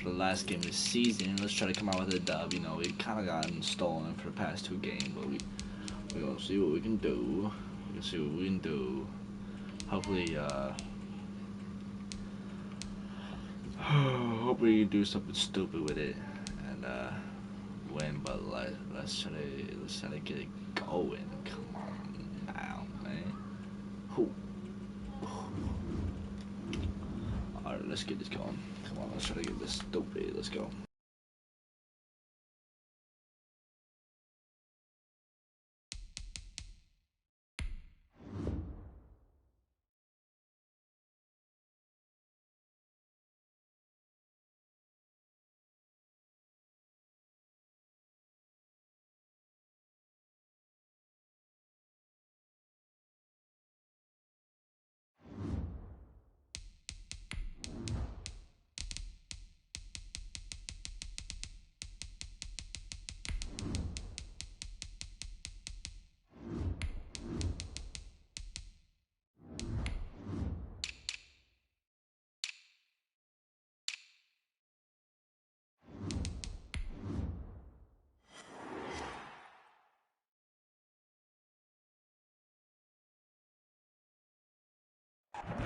for the last game of the season. Let's try to come out with a dub. You know, we kind of gotten stolen for the past 2 games, but we're gonna see what we can do. Hopefully, hope we do something stupid with it and win. But let's try to get it going. Come on now, man. Alright, let's get this going. Come on, let's try to get this stupid. Let's go.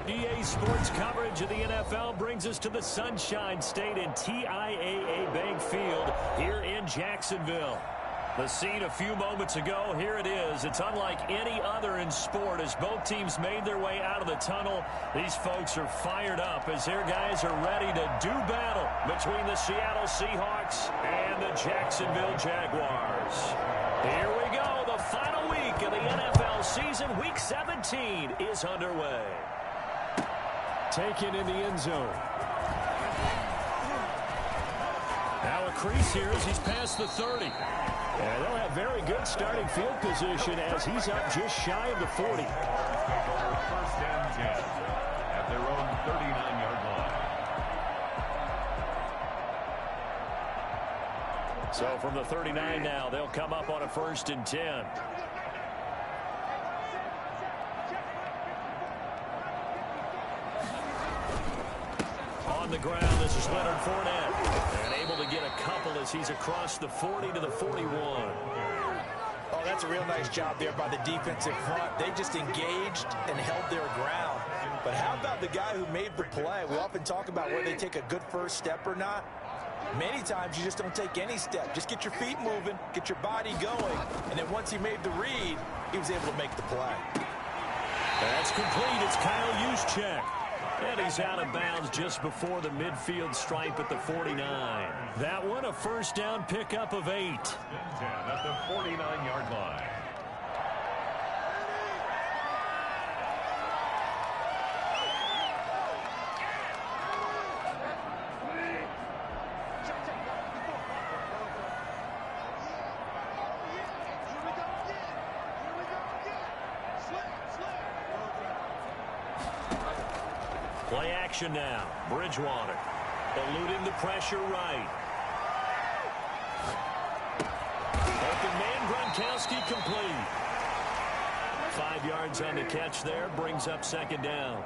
EA Sports coverage of the NFL brings us to the Sunshine State and TIAA Bank Field here in Jacksonville. The scene a few moments ago, here it is. It's unlike any other in sport as both teams made their way out of the tunnel. These folks are fired up as their guys are ready to do battle between the Seattle Seahawks and the Jacksonville Jaguars. Here we go. The final week of the NFL season, Week 17, is underway. Taken in the end zone. Now a crease here as he's past the 30. And they'll have very good starting field position as he's up just shy of the 40. First and 10 at their own 39-yard line. So from the 39 now, they'll come up on a 1st and 10. On the ground, this is Leonard Fournette. And able to get a couple as he's across the 40 to the 41. Oh, that's a real nice job there by the defensive front. They just engaged and held their ground. But how about the guy who made the play? We often talk about whether they take a good first step or not. Many times you just don't take any step. Just get your feet moving, get your body going, and then once he made the read, he was able to make the play. That's complete. It's Kyle Juszczyk. And he's out of bounds just before the midfield stripe at the 49. That one, a first down pickup of 8. At the 49-yard line. Play action now. Bridgewater eluding the pressure right. Open man, Gronkowski complete. 5 yards on the catch there. Brings up 2nd down.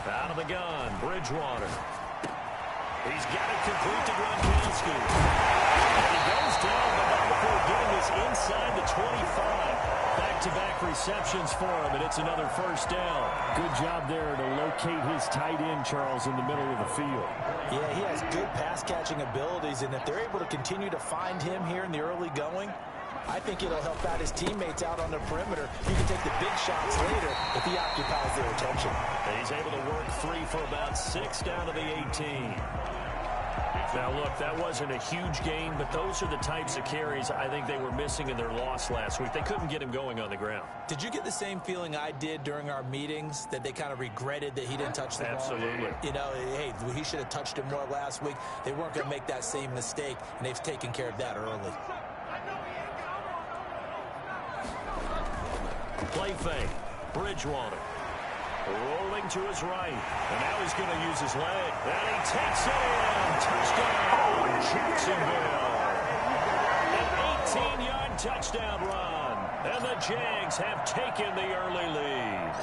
Out of the gun. Bridgewater. He's got it complete to Gronkowski. And he goes down, but not before getting this inside the 25. Back-to-back receptions for him, and it's another first down. Good job there to locate his tight end, Charles, in the middle of the field. Yeah, he has good pass-catching abilities, and if they're able to continue to find him here in the early going, I think it'll help out his teammates out on the perimeter. You can take the big shots later if he occupies their attention. He's able to work 3 for about 6 down to the 18. Now, look, that wasn't a huge gain, but those are the types of carries I think they were missing in their loss last week. They couldn't get him going on the ground. Did you get the same feeling I did during our meetings, that they kind of regretted that he didn't touch the ball? Absolutely. You know, hey, he should have touched him more last week. They weren't going to make that same mistake, and they've taken care of that early. Play fake. Bridgewater. Rolling to his right. And now he's going to use his leg. And he takes it in. Touchdown, Jacksonville. An 18-yard touchdown run. And the Jags have taken the early lead.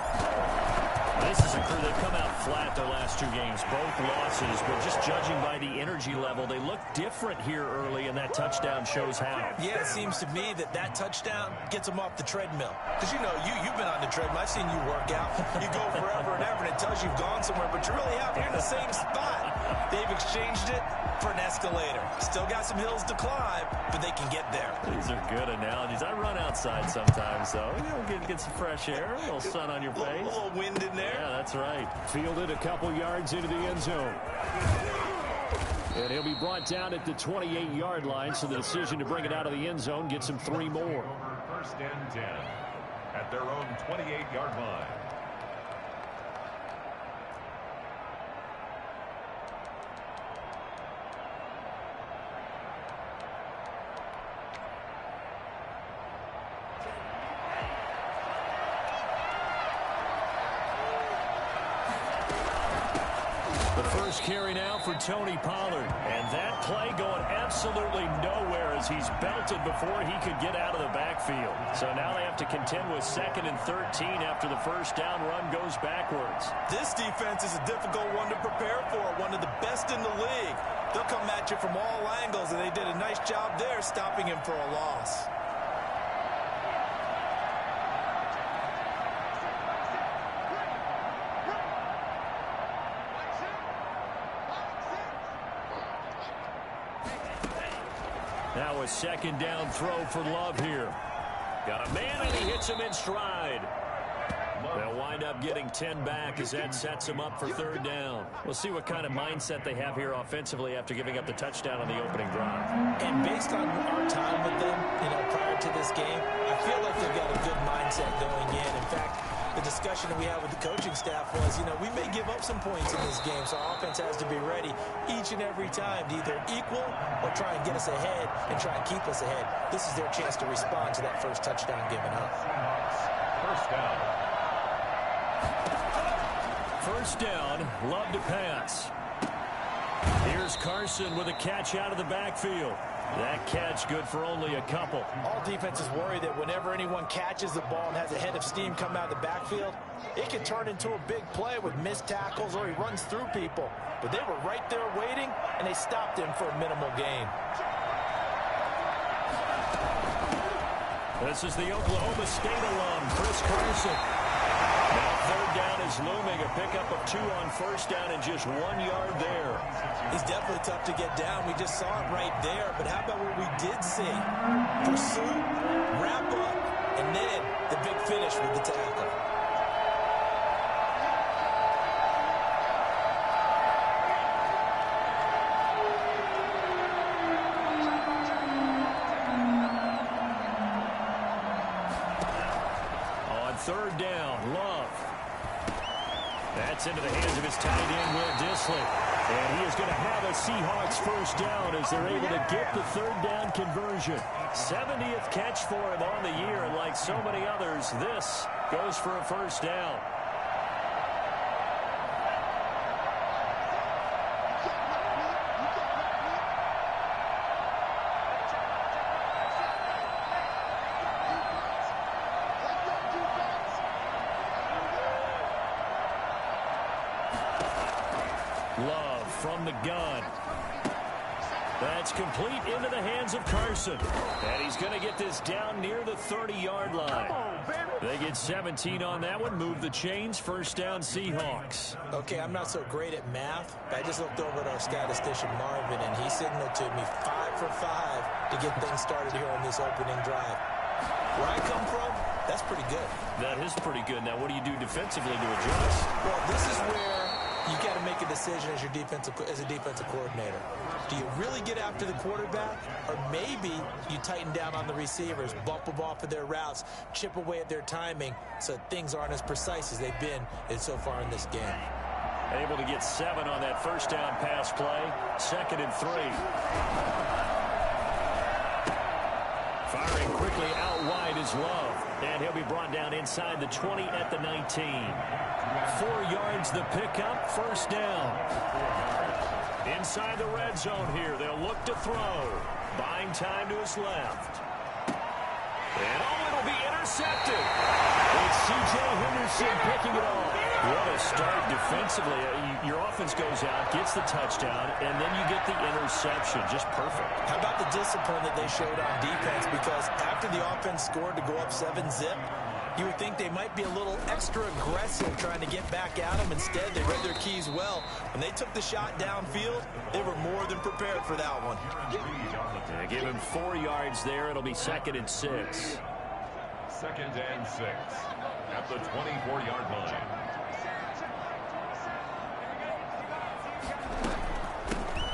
This is a crew that come out flat their last 2 games, both losses, but just judging by the energy level, they look different here early, and that touchdown shows how. Yeah, it seems to me that touchdown gets them off the treadmill. Because, you know, you've been on the treadmill. I've seen you work out. You go forever and ever, and it tells you've gone somewhere, but you really haven't. You're in the same spot. They've exchanged it for an escalator. Still got some hills to climb, but they can get there. These are good analogies. I run outside sometimes, though. You know, get some fresh air, a little sun on your face. A little wind in there. Yeah, that's right. Fielded a couple yards into the end zone. And he'll be brought down at the 28-yard line, so the decision to bring it out of the end zone gets him 3 more. First and 10 at their own 28-yard line. Carry now for Tony Pollard. And that play going absolutely nowhere as he's belted before he could get out of the backfield. So now they have to contend with 2nd and 13 after the first down run goes backwards. This defense is a difficult one to prepare for, one of the best in the league. They'll come at you from all angles, and they did a nice job there stopping him for a loss. Now a 2nd down throw for Love here. Got a man, and he hits him in stride. They'll wind up getting 10 back as that sets him up for 3rd down. We'll see what kind of mindset they have here offensively after giving up the touchdown on the opening drive. And based on our time with them, you know, prior to this game, I feel like they've got a good mindset going in. In fact, the discussion that we had with the coaching staff was, you know, we may give up some points in this game, so our offense has to be ready each and every time to either equal or try and get us ahead and try and keep us ahead. This is their chance to respond to that first touchdown given up. First down. First down, Love to pass. Here's Carson with a catch out of the backfield. That catch good for only a couple. All defenses worry that whenever anyone catches the ball and has a head of steam come out of the backfield, it can turn into a big play with missed tackles or he runs through people. But they were right there waiting, and they stopped him for a minimal gain. This is the Oklahoma State alum, Chris Carson. Now 3rd down is looming, a pickup of 2 on first down and just 1 yard there. He's definitely tough to get down. We just saw it right there. But how about what we did see? Pursuit, wrap up, and then the big finish with the tackle. On 3rd down, Love. That's into the hands of his tight end, Will Dissly. And he is going to have a Seahawks first down as they're able to get the 3rd down conversion. 70th catch for him on the year, and like so many others, this goes for a first down. Love from the gun. That's complete into the hands of Carson. And he's going to get this down near the 30-yard line. They get 17 on that one. Move the chains. First down, Seahawks. Okay, I'm not so great at math, but I just looked over at our statistician, Marvin, and he signaled to me 5 for 5 to get things started here on this opening drive. Where I come from, that's pretty good. That is pretty good. Now, what do you do defensively to adjust? Well, this is where you got to make a decision as a defensive coordinator. Do you really get after the quarterback, or maybe you tighten down on the receivers, bump them off of their routes, chip away at their timing, so things aren't as precise as they've been so far in this game. Able to get 7 on that first down pass play. 2nd and 3. Firing quickly out wide is Love. And he'll be brought down inside the 20 at the 19. 4 yards the pickup, first down. Inside the red zone here, they'll look to throw. Buying time to his left. And it'll be intercepted. It's C.J. Henderson picking it off. What a defensively, your offense goes out, gets the touchdown, and then you get the interception. Just perfect. How about the discipline that they showed on defense? Because after the offense scored to go up 7-zip, you would think they might be a little extra aggressive trying to get back at them. Instead, they read their keys well. When they took the shot downfield, they were more than prepared for that one. Yeah, give him 4 yards there. It'll be 2nd and 6. 2nd and 6 at the 24-yard line.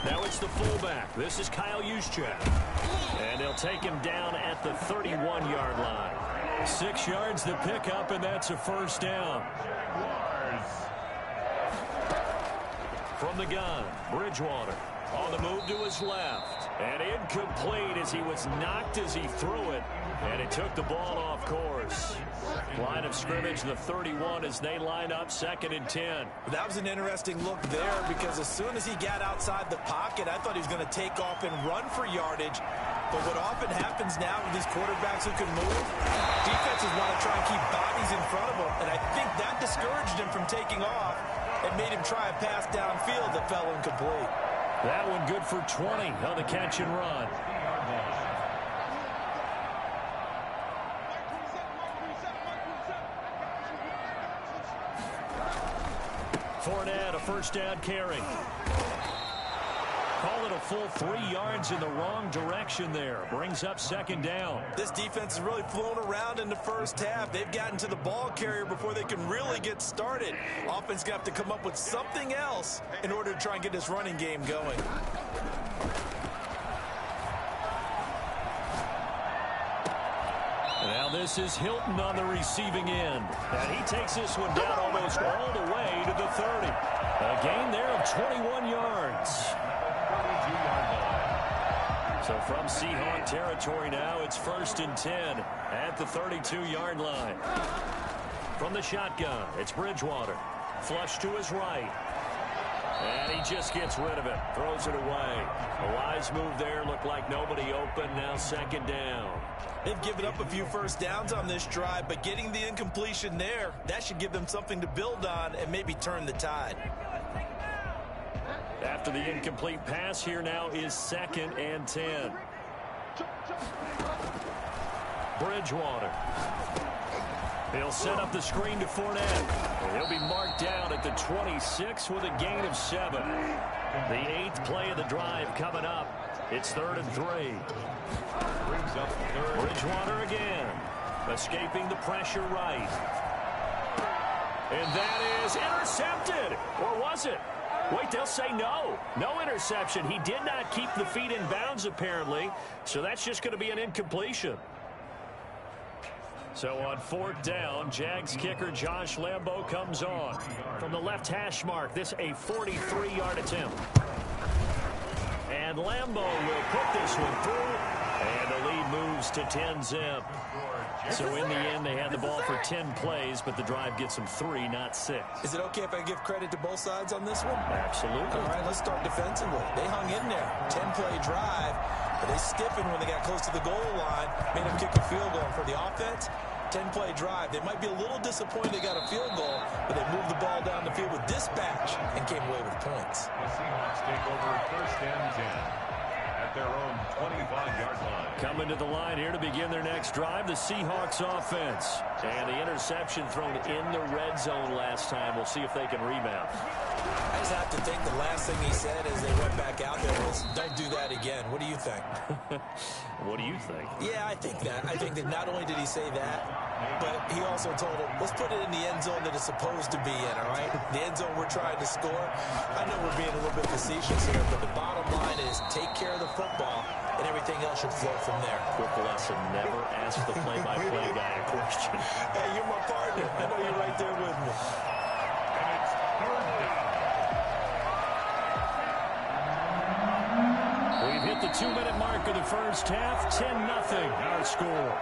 Now it's the fullback. This is Kyle Juszczyk. And they'll take him down at the 31-yard line. 6 yards to pick up, and that's a 1st down. From the gun, Bridgewater on the move to his left. And incomplete as he was knocked as he threw it. And it took the ball off course. Line of scrimmage, the 31 as they line up 2nd and 10. That was an interesting look there because as soon as he got outside the pocket, I thought he was going to take off and run for yardage. But what often happens now with these quarterbacks who can move, defenses want to try and keep bodies in front of them. And I think that discouraged him from taking off and made him try a pass downfield that fell incomplete. That one good for 20 on the catch and run. Fournette, a 1st down carry. Call it a full 3 yards in the wrong direction there. Brings up 2nd down. This defense has really flown around in the first half. They've gotten to the ball carrier before they can really get started. Offense got to come up with something else in order to try and get this running game going. Now this is Hilton on the receiving end. And he takes this one down almost all the way to the 30. A gain there of 21 yards. So from Seahawk territory now, it's 1st and 10 at the 32-yard line. From the shotgun, it's Bridgewater. Flush to his right. And he just gets rid of it. Throws it away. A wise move there. Looked like nobody open. Now 2nd down. They've given up a few 1st downs on this drive, but getting the incompletion there, that should give them something to build on and maybe turn the tide. After the incomplete pass, here now is 2nd and 10. Bridgewater. He'll set up the screen to Fournette. And he'll be marked down at the 26 with a gain of 7. The 8th play of the drive coming up. It's 3rd and 3. Brings up 3rd. Bridgewater again. Escaping the pressure right. And that is intercepted. Or was it? Wait, they'll say no. No interception. He did not keep the feet in bounds, apparently. So that's just going to be an incompletion. So on 4th down, Jags kicker Josh Lambo comes on. From the left hash mark, this a 43-yard attempt. And Lambo will put this one through. And the lead moves to 10-zip. So in the end, they had the ball for 10 plays, but the drive gets them 3, not 6. Is it okay if I give credit to both sides on this one? Absolutely. All right, let's start defensively. They hung in there. 10-play drive, but they stiffened when they got close to the goal line, made them kick a field goal. And for the offense, 10-play drive. They might be a little disappointed they got a field goal, but they moved the ball down the field with dispatch and came away with points. The Seahawks take over 1st and 10. Their own 25-yard line. Coming to the line here to begin their next drive, the Seahawks offense. And the interception thrown in the red zone last time. We'll see if they can rebound. I just have to think the last thing he said as they went back out there was, don't do that again. What do you think? What do you think? Yeah, I think that. I think that not only did he say that, but he also told him, let's put it in the end zone that it's supposed to be in, all right? The end zone we're trying to score. I know we're being a little bit facetious here, but the bottom line is take care of the football, and everything else should flow from there. Quick lesson, never ask the play-by-play guy a question. Hey, you're my partner. I know you're right there with me. And it's 3rd down. We've hit the 2-minute mark of the first half. 10-0 our score.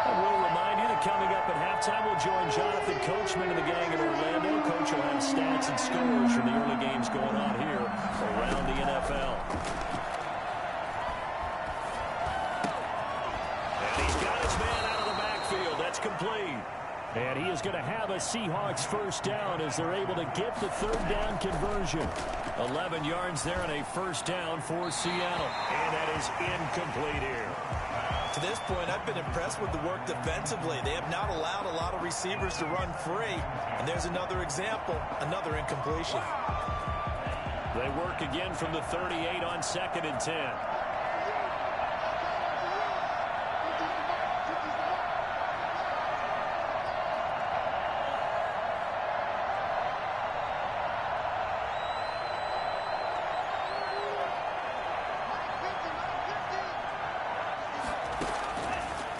And we'll remind you that coming up at halftime, we'll join Jonathan Coachman and the gang in Orlando. Coach will have stats and scores from the early games going on here around the NFL. And he's got his man out of the backfield. That's complete. And he is going to have a Seahawks first down as they're able to get the third down conversion. 11 yards there and a first down for Seattle. And that is incomplete here. To this point, I've been impressed with the work defensively. They have not allowed a lot of receivers to run free. And there's another example, another incompletion. They work again from the 38 on 2nd and 10.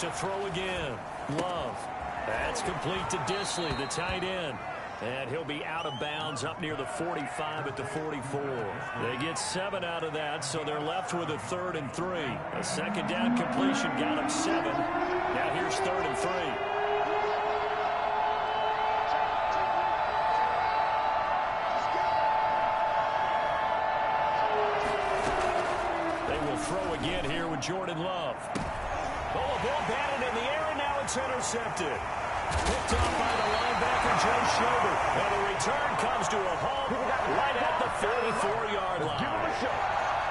To throw again. Love. That's complete to Disley, the tight end. And he'll be out of bounds up near the 45 at the 44. They get 7 out of that, so they're left with a 3rd and 3. A second down completion got him 7. Now here's 3rd and 3. They will throw again here with Jordan Love. Oh, a ball batted in the air, and now it's intercepted. Picked off by the linebacker, Joe Schroeder. And the return comes to a halt right at the 34-yard line.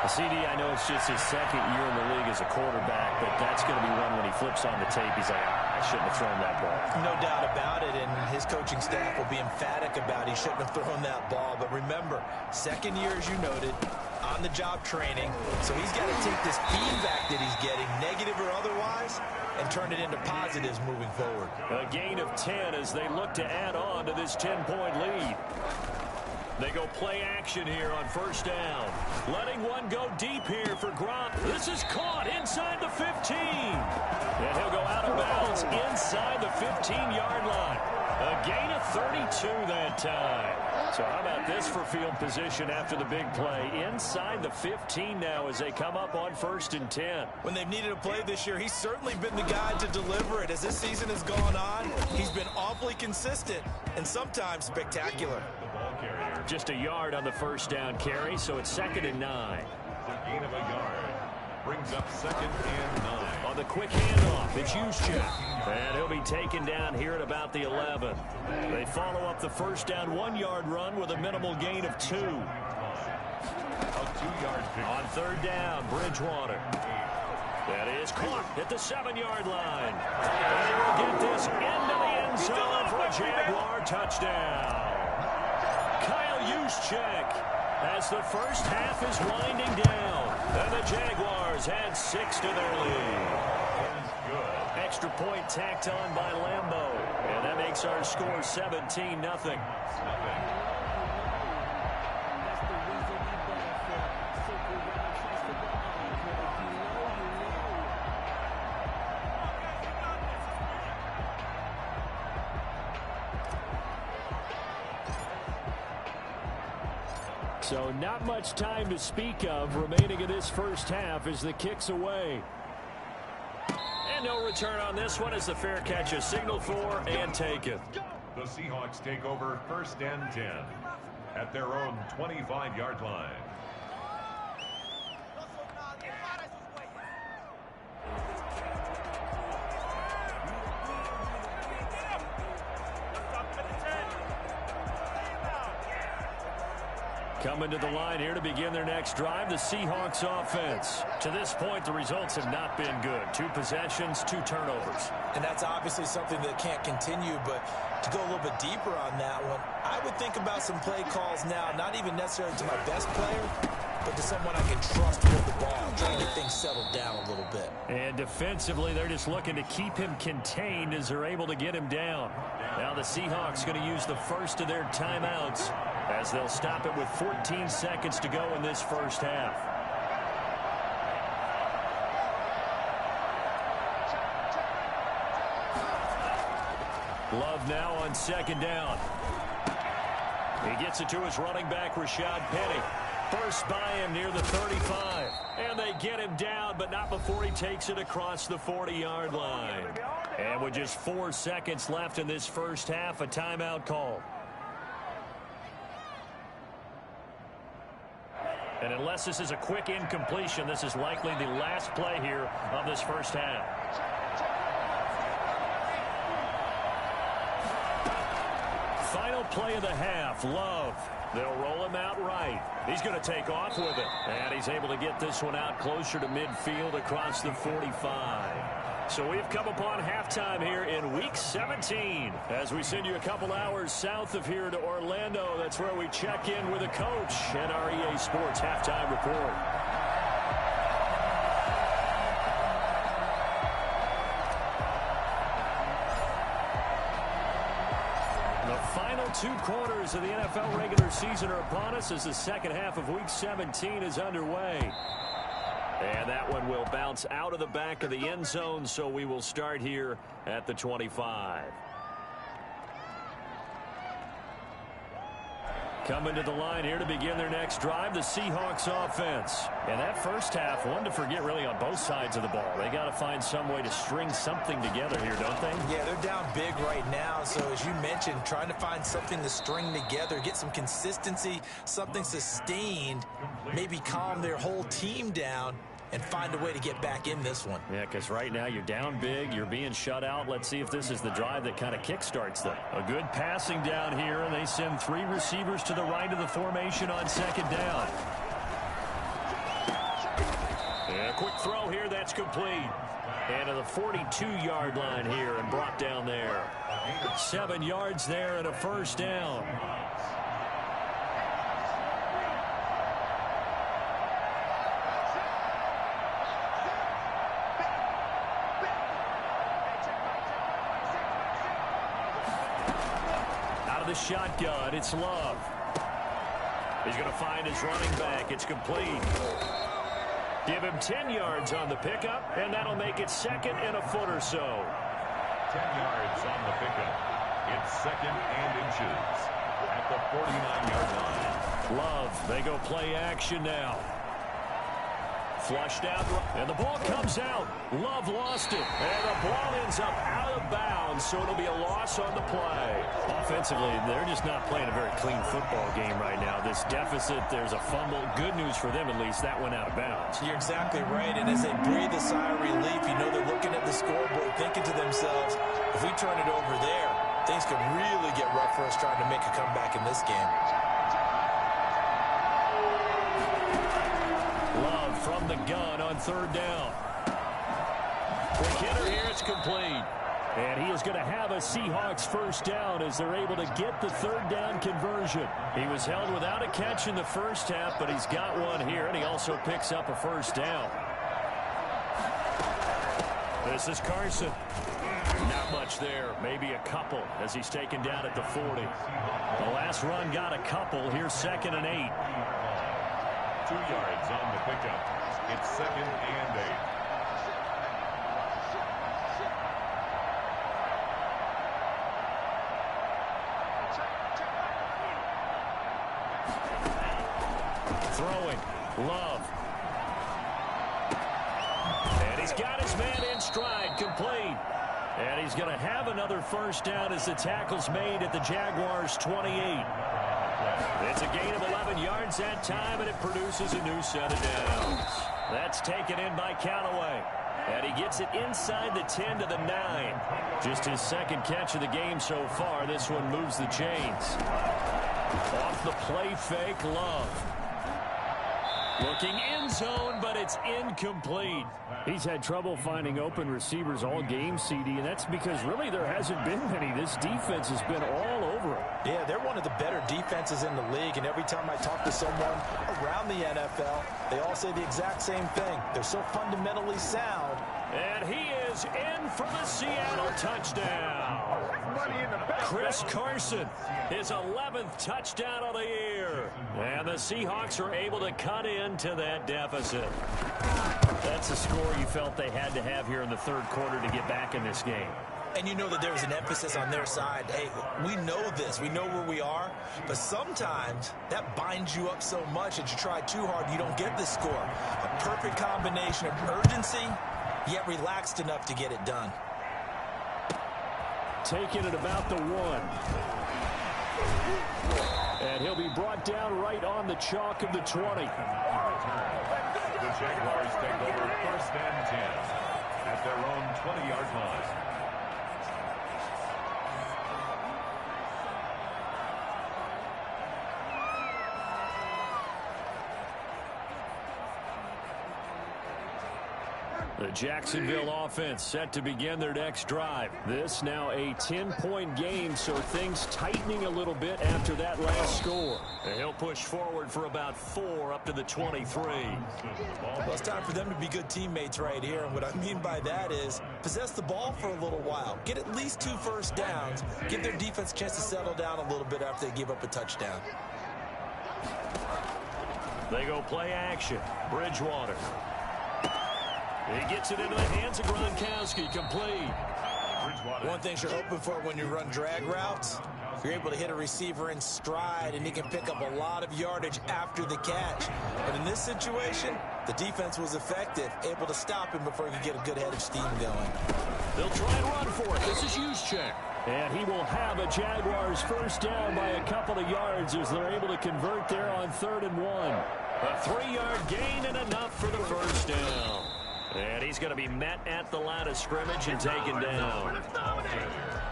CD, I know it's just his second year in the league as a quarterback, but that's going to be one when he flips on the tape. He's like, I shouldn't have thrown that ball. No doubt about it, and his coaching staff will be emphatic about he shouldn't have thrown that ball. But remember, second year, as you noted, on-the-job training, so he's got to take this feedback that he's getting, negative or otherwise, and turn it into positives moving forward. A gain of 10 as they look to add on to this 10-point lead. They go play action here on first down. Letting one go deep here for Gronk. This is caught inside the 15. And he'll go out of bounds inside the 15-yard line. A gain of 32 that time. So how about this for field position after the big play? Inside the 15 now as they come up on 1st and 10. When they've needed a play this year, he's certainly been the guy to deliver it. As this season has gone on, he's been awfully consistent and sometimes spectacular. Just a yard on the first down carry, so it's 2nd and 9. The gain of a yard brings up 2nd and 9. On the quick handoff, it's Juszczyk. And he'll be taken down here at about the 11. They follow up the first down 1-yard run with a minimal gain of 2. A 2-yard pick. On 3rd down, Bridgewater. That is caught at the 7-yard line. And he will get this into the end zone for a Jaguar touchdown. Kyle Juszczyk as the first half is winding down. And the Jaguars add 6 to their lead. Extra point tacked on by Lambeau. And that makes our score 17-0. So not much time to speak of remaining in this first half as the kick's away. And no return on this one as the fair catch is signaled for and taken. The Seahawks take over 1st and 10 at their own 25-yard line. Coming to the line here to begin their next drive, the Seahawks offense. To this point, the results have not been good. 2 possessions, 2 turnovers. And that's obviously something that can't continue, but to go a little bit deeper on that one, I would think about some play calls now, not even necessarily to my best player, but to someone I can trust with the ball, trying to get things settled down a little bit. And defensively, they're just looking to keep him contained as they're able to get him down. Now the Seahawks going to use the first of their timeouts as they'll stop it with 14 seconds to go in this first half. Love now on 2nd down. He gets it to his running back, Rashad Penny. First by him near the 35. And they get him down, but not before he takes it across the 40-yard line. And with just 4 seconds left in this first half, a timeout call. And unless this is a quick incompletion, this is likely the last play here of this first half. Final play of the half, Love. They'll roll him out right. He's going to take off with it. And he's able to get this one out closer to midfield across the 45. So we've come upon halftime here in Week 17. As we send you a couple hours south of here to Orlando, that's where we check in with a coach and our EA Sports Halftime Report. Final 2 quarters of the NFL regular season are upon us as the second half of Week 17 is underway. And that one will bounce out of the back of the end zone, so we will start here at the 25. Coming to the line here to begin their next drive, the Seahawks offense. And that first half, one to forget really on both sides of the ball. They got to find some way to string something together here, don't they? Yeah, they're down big right now. So as you mentioned, trying to find something to string together, get some consistency, something sustained, maybe calm their whole team down and find a way to get back in this one. Yeah, because right now you're down big, you're being shut out. Let's see if this is the drive that kind of kickstarts them. A good passing down here, and they send 3 receivers to the right of the formation on second down. And a quick throw here, that's complete. And to the 42-yard line here and brought down there. 7 yards there and a first down. The shotgun, it's Love. He's going to find his running back. It's complete. Give him 10 yards on the pickup, and that'll make it second and a foot or so. 10 yards on the pickup. It's second and inches at the 49-yard line. Love, they go play action now. Flushed out, and the ball comes out. Love lost it, and the ball ends up out of bounds, so it'll be a loss on the play. Offensively, they're just not playing a very clean football game right now. This deficit, there's a fumble. Good news for them, at least, that went out of bounds. You're exactly right, and as they breathe a sigh of relief, you know they're looking at the scoreboard, thinking to themselves, if we turn it over there, things could really get rough for us trying to make a comeback in this game. Love from the gun on third down. Quick hitter here, it's complete. And he is going to have a Seahawks first down as they're able to get the third down conversion. He was held without a catch in the first half, but he's got one here, and he also picks up a first down. This is Carson. Not much there, maybe a couple as he's taken down at the 40. The last run got a couple. Here's 2nd and 8. 2 yards on the pickup. It's 2nd and 8. Throwing. Love. And he's got his man in stride, complete. And he's going to have another first down as the tackle's made at the Jaguars' 28. It's a gain of 11 yards that time, and it produces a new set of downs. That's taken in by Callaway. And he gets it inside the 10 to the 9. Just his second catch of the game so far. This one moves the chains. Off the play fake, Love. Looking end zone, but it's incomplete. He's had trouble finding open receivers all game, CD, and that's because really there hasn't been many. This defense has been all over him. Yeah, they're one of the better defenses in the league, and every time I talk to someone around the NFL, they all say the exact same thing. They're so fundamentally sound. And he is in for the Seattle touchdown. Chris Carson, his 11th touchdown of the year. And the Seahawks are able to cut into that deficit. That's a score you felt they had to have here in the third quarter to get back in this game. And you know that there was an emphasis on their side. Hey, we know this. We know where we are. But sometimes that binds you up so much that you try too hard, you don't get the score. A perfect combination of urgency, yet relaxed enough to get it done. Taking it about the 1. And he'll be brought down right on the chalk of the 20. The Jaguars take over 1st and 10 at their own 20-yard line. The Jacksonville offense set to begin their next drive. This now a 10-point game, so things tightening a little bit after that last score. And he'll push forward for about 4 up to the 23. Well, it's time for them to be good teammates right here. And what I mean by that is possess the ball for a little while. Get at least 2 first downs. Give their defense a chance to settle down a little bit after they give up a touchdown. They go play action. Bridgewater. He gets it into the hands of Gronkowski. Complete. One thing you're hoping for when you run drag routes, you're able to hit a receiver in stride, and he can pick up a lot of yardage after the catch. But in this situation, the defense was effective, able to stop him before he could get a good head of steam going. They'll try and run for it. This is Juszczyk. And he will have a Jaguars first down by a couple of yards as they're able to convert there on 3rd and 1. A 3-yard gain and enough for the first down. And he's going to be met at the line of scrimmage and taken down.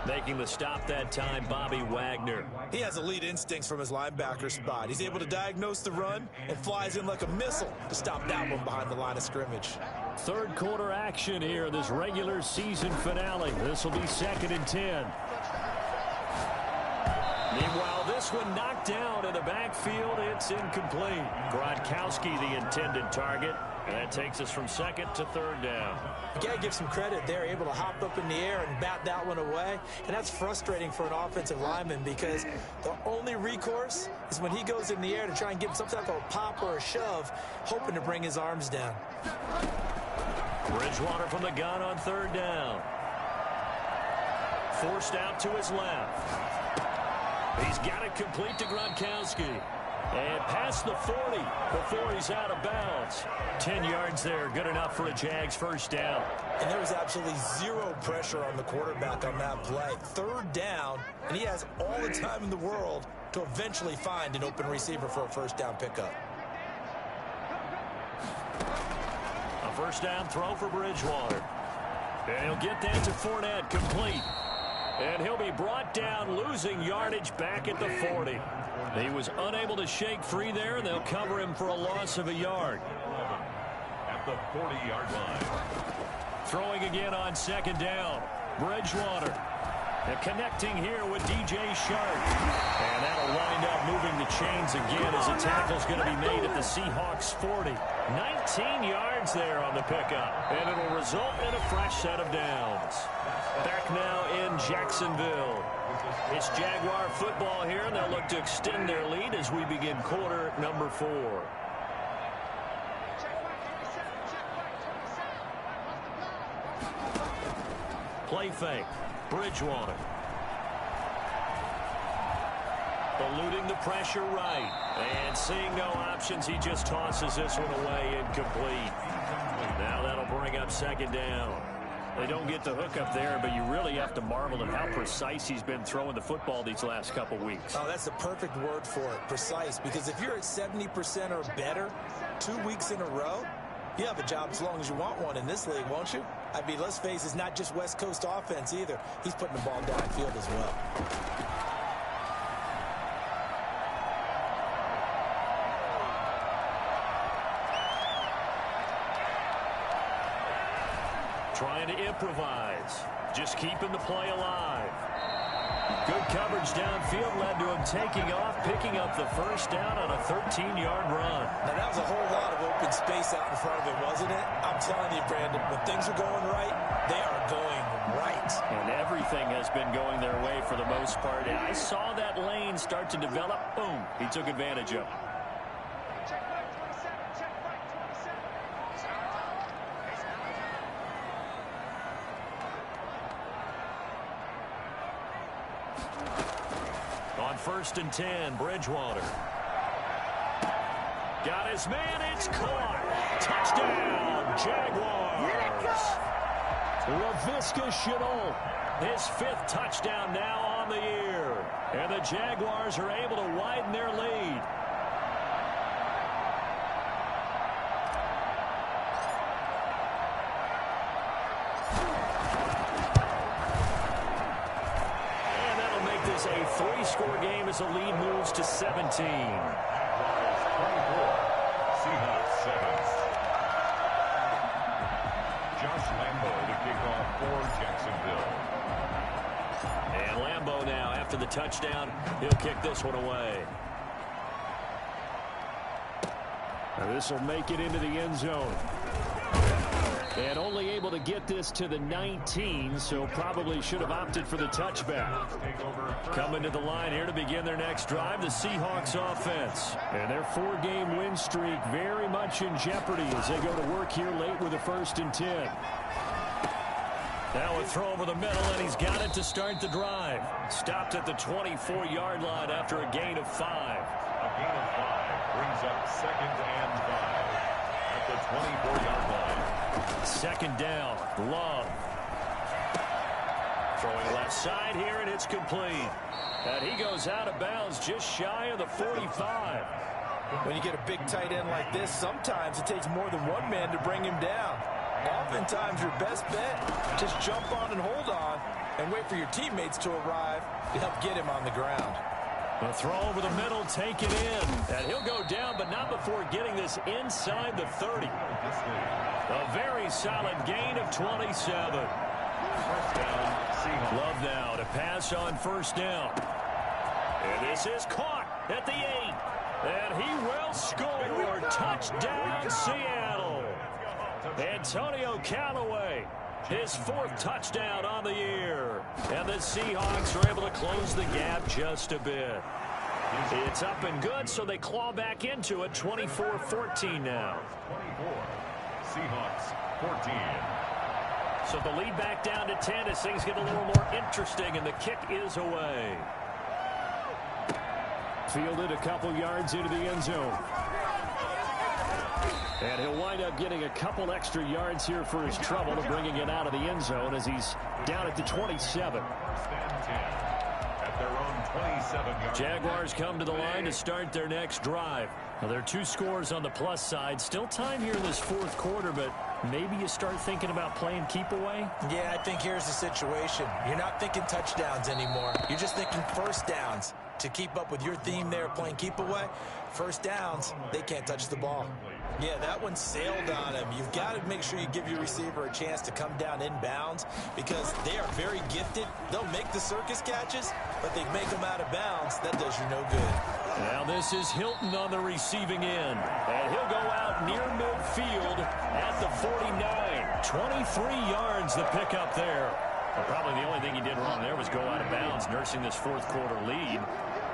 Making the stop that time, Bobby Wagner. He has elite instincts from his linebacker spot. He's able to diagnose the run and flies in like a missile to stop that one behind the line of scrimmage. Third quarter action here, this regular season finale. This will be 2nd and 10. Meanwhile, this one knocked down in the backfield. It's incomplete. Gronkowski, the intended target. And that takes us from 2nd to 3rd down. You got to give some credit. They're able to hop up in the air and bat that one away. And that's frustrating for an offensive lineman because the only recourse is when he goes in the air to try and get some type of a pop or a shove, hoping to bring his arms down. Bridgewater from the gun on 3rd down. Forced out to his left. He's got it complete to Gronkowski. And past the 40 before he's out of bounds. 10 yards there, good enough for a Jags first down. And there was absolutely zero pressure on the quarterback on that play. 3rd down, and he has all the time in the world to eventually find an open receiver for a first down pickup. A first down throw for Bridgewater. And he'll get that to Fournette, complete. And he'll be brought down, losing yardage back at the 40. He was unable to shake free there, and they'll cover him for a loss of a yard. At the 40-yard line. Throwing again on 2nd down. Bridgewater. They're connecting here with DJ Shark. And that'll wind up moving the chains again as a tackle's going to be made at the Seahawks 40. 19 yards there on the pickup. And it'll result in a fresh set of downs. Back now in Jacksonville. It's Jaguar football here, and they'll look to extend their lead as we begin quarter number 4. Play fake. Bridgewater. Eluding the pressure right. And seeing no options, he just tosses this one away incomplete. Now that'll bring up 2nd down. They don't get the hook up there, but you really have to marvel at how precise he's been throwing the football these last couple weeks. Oh, that's the perfect word for it, precise, because if you're at 70% or better 2 weeks in a row, you have a job as long as you want one in this league, won't you? I mean, let's face it, it's not just West Coast offense either. He's putting the ball downfield as well. Trying to improvise. Just keeping the play alive. Good coverage downfield led to him taking off, picking up the first down on a 13-yard run. Now, that was a whole lot of open space out in front of him, wasn't it? I'm telling you, Brandon, when things are going right, they are going right. And everything has been going their way for the most part. And I saw that lane start to develop. Boom. He took advantage of it. On 1st and 10, Bridgewater. Got his man, it's caught. Touchdown, Jaguars. Laviska Shenault, his 5th touchdown now on the year. And the Jaguars are able to widen their lead. A 3-score game as the lead moves to 17. Seahawks 24, Seahawks 7. And Lambeau now, after the touchdown, he'll kick this one away. This will make it into the end zone. And only able to get this to the 19, so probably should have opted for the touchback. Coming to the line here to begin their next drive, the Seahawks offense. And their 4-game win streak very much in jeopardy as they go to work here late with a 1st and 10. Now a throw over the middle, and he's got it to start the drive. Stopped at the 24-yard line after a gain of 5. A gain of 5 brings up 2nd and 5 at the 24-yard line. 2nd down, Love. Throwing left side here, and it's complete. And he goes out of bounds just shy of the 45. When you get a big tight end like this, sometimes it takes more than one man to bring him down. Oftentimes, your best bet, just jump on and hold on and wait for your teammates to arrive to help get him on the ground. A throw over the middle, take it in. And he'll go down, but not before getting this inside the 30. A very solid gain of 27. 1st down, Seahawks. Love now to pass on 1st down. And this is caught at the 8. And he will score. Touchdown, Seattle. Antonio Callaway, his 4th touchdown on the year. And the Seahawks are able to close the gap just a bit. It's up and good, so they claw back into it. 24-14 now. 24. Seahawks 14. So the lead back down to 10 as things get a little more interesting, and the kick is away. Fielded a couple yards into the end zone. And he'll wind up getting a couple extra yards here for his trouble to bringing it out of the end zone as he's down at the 27. 1st and 10 at their own 27-yard. Jaguars come to the line to start their next drive. Well, there are 2 scores on the plus side. Still time here in this 4th quarter, but maybe you start thinking about playing keep away? Yeah, I think here's the situation. You're not thinking touchdowns anymore. You're just thinking 1st downs. To keep up with your theme there, playing keep away, 1st downs, they can't touch the ball. Yeah, that one sailed on him. You've got to make sure you give your receiver a chance to come down inbounds because they are very gifted. They'll make the circus catches, but they make them out of bounds. That does you no good. Now this is Hilton on the receiving end. And he'll go out near midfield at the 49. 23 yards the pickup there. Well, probably the only thing he did wrong there was go out of bounds, nursing this 4th quarter lead.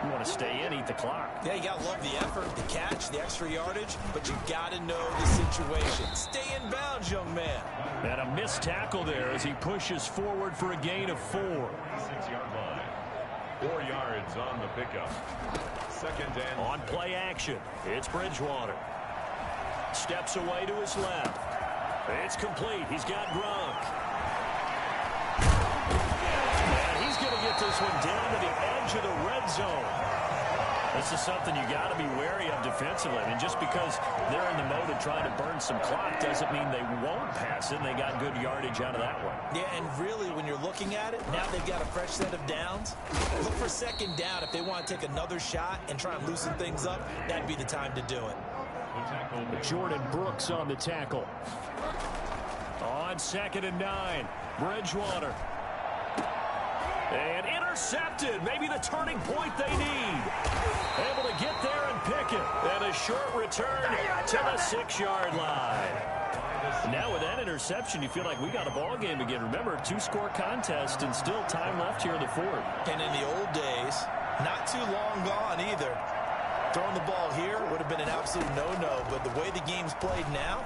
You want to stay in, eat the clock. Yeah, you got to love the effort, the catch, the extra yardage, but you got to know the situation. Stay in bounds, young man. And a missed tackle there as he pushes forward for a gain of 4. 6-yard line. 4 yards on the pickup. 2nd and on play action. It's Bridgewater. Steps away to his left. It's complete. He's got Gronk. And he's going to get this one down to the edge of the red zone. This is something you got to be wary of defensively. And just because they're in the mode of trying to burn some clock doesn't mean they won't pass it. They got good yardage out of that one. Yeah, and really, when you're looking at it, now they've got a fresh set of downs. Look for 2nd down. If they want to take another shot and try and loosen things up, that'd be the time to do it. Jordan Brooks on the tackle. On 2nd and 9, Bridgewater. And intercepted. Maybe the turning point they need. Able to get there and pick it. And a short return to the 6-yard line. Now with that interception, you feel like we got a ball game again. Remember, 2-score contest and still time left here in the 4th. And in the old days, not too long gone either. Throwing the ball here would have been an absolute no-no, but the way the game's played now,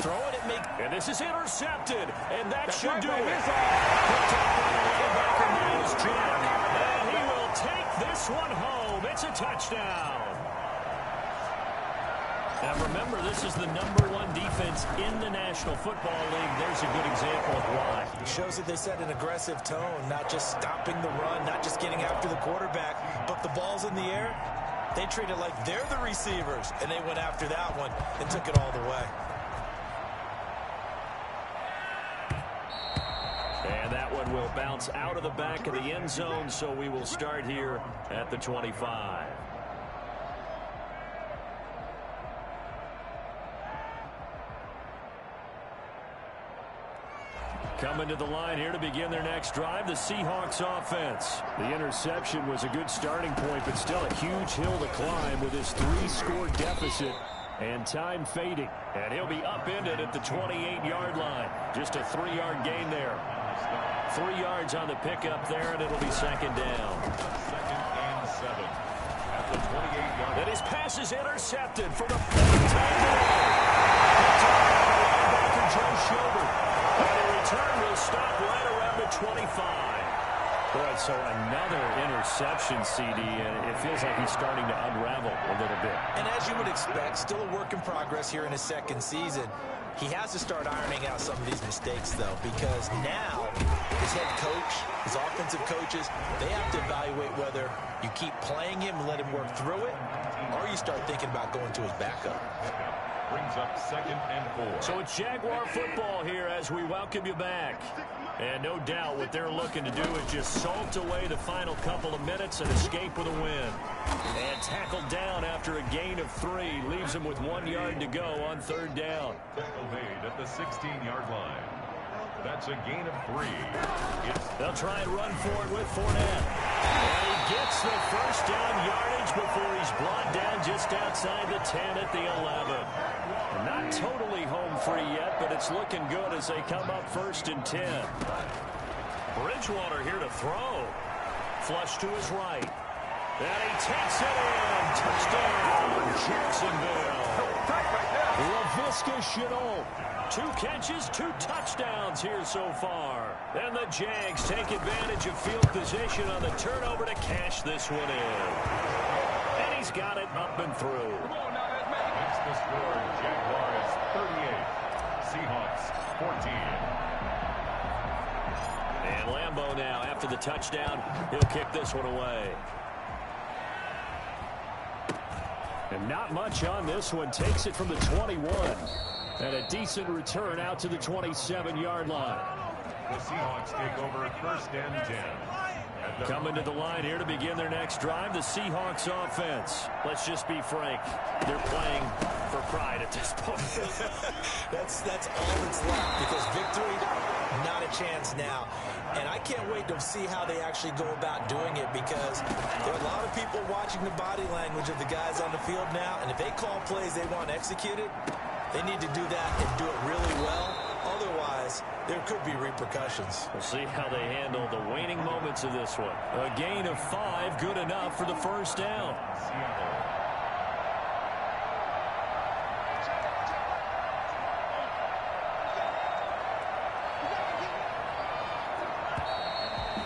throwing it makes... And this is intercepted, and that should do it. Picked up by the linebacker, Miles Jack, and he will take this one home. It's a touchdown. Now remember, this is the #1 defense in the National Football League. There's a good example of why. It shows that they set an aggressive tone, not just stopping the run, not just getting after the quarterback, but the ball's in the air. They treat it like they're the receivers, and they went after that one and took it all the way. And that one will bounce out of the back of the end zone, so we will start here at the 25. Coming to the line here to begin their next drive, the Seahawks offense. The interception was a good starting point, but still a huge hill to climb with his 3-score deficit and time fading. And he'll be upended at the 28-yard line. Just a 3-yard gain there. 3 yards on the pickup there, and it'll be second down. Second and 7 at the 28-yard line. And his pass is intercepted for the fourth time today. Linebacker Joe Schobert. And the return will stop right around the 25. Boy, so another interception, CD, and it feels like he's starting to unravel a little bit. And as you would expect, still a work in progress here in his second season. He has to start ironing out some of these mistakes, though, because now his head coach, his offensive coaches, they have to evaluate whether you keep playing him and let him work through it, or you start thinking about going to his backup. Brings up second and 4. So it's Jaguar football here as we welcome you back. And no doubt what they're looking to do is just salt away the final couple of minutes and escape with a win. And tackled down after a gain of 3. Leaves them with 1 yard to go on third down. Tackle made at the 16-yard line. That's a gain of 3. They'll try and run for it with Fournette. And he gets the first down yardage before he's brought down just outside the 10 at the 11. Not totally home free yet, but it's looking good as they come up first and 10. Bridgewater here to throw. Flush to his right. And he takes it in. Touchdown, Jacksonville. Laviska Shenault. 2 catches, 2 touchdowns here so far. And the Jags take advantage of field position on the turnover to cash this one in. And he's got it up and through. That's the score. Jaguars 38. Seahawks 14. And Lambeau now, after the touchdown, he'll kick this one away. And not much on this one. Takes it from the 21. And a decent return out to the 27-yard line. The Seahawks take over first and 10. Coming to the line here to begin their next drive, the Seahawks offense. Let's just be frank. They're playing for pride at this point. That's all that's left, because victory, not a chance now. And I can't wait to see how they actually go about doing it, because there are a lot of people watching the body language of the guys on the field now, and if they call plays they want executed, they need to do that and do it really well. Otherwise, there could be repercussions. We'll see how they handle the waning moments of this one. A gain of 5, good enough for the first down.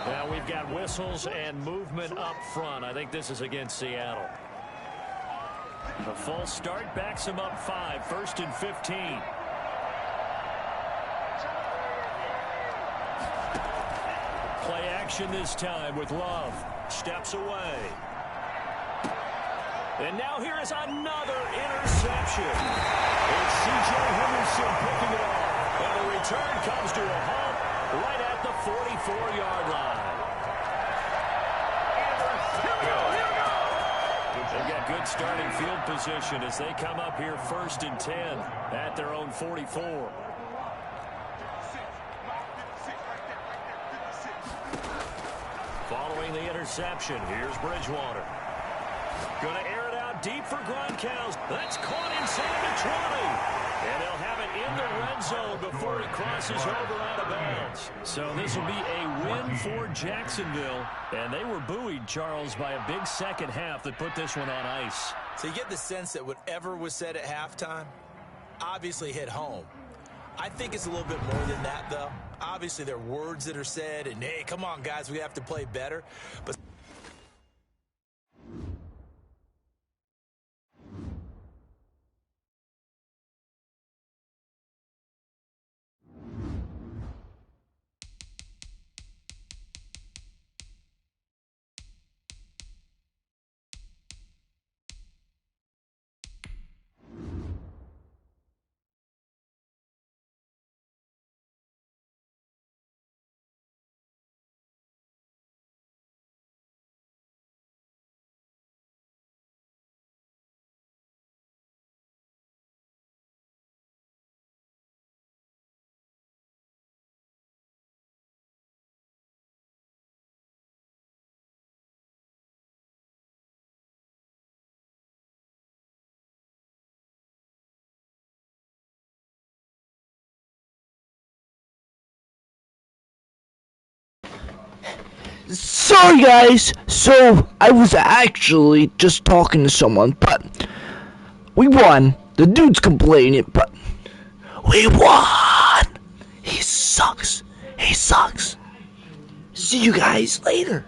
Now we've got whistles and movement up front. I think this is against Seattle. A false start backs him up 5, first and 15. Play action this time with Love. Steps away. And now here is another interception. It's C.J. Henderson picking it off. And the return comes to a halt right at the 44-yard line. They've got good starting field position as they come up here first and 10 at their own 44. Following the interception, here's Bridgewater. Going to air it out deep for Gronkowski. That's caught inside the 20. And they'll have it in the red zone before he crosses over out of bounds. So this will be a win for Jacksonville. And they were buoyed, Charles, by a big second half that put this one on ice. So you get the sense that whatever was said at halftime obviously hit home. I think it's a little bit more than that, though. Obviously, there are words that are said, and, hey, come on, guys, we have to play better. But Sorry guys, so I was actually just talking to someone, but we won. The dude's complaining, but we won. He sucks. See you guys later.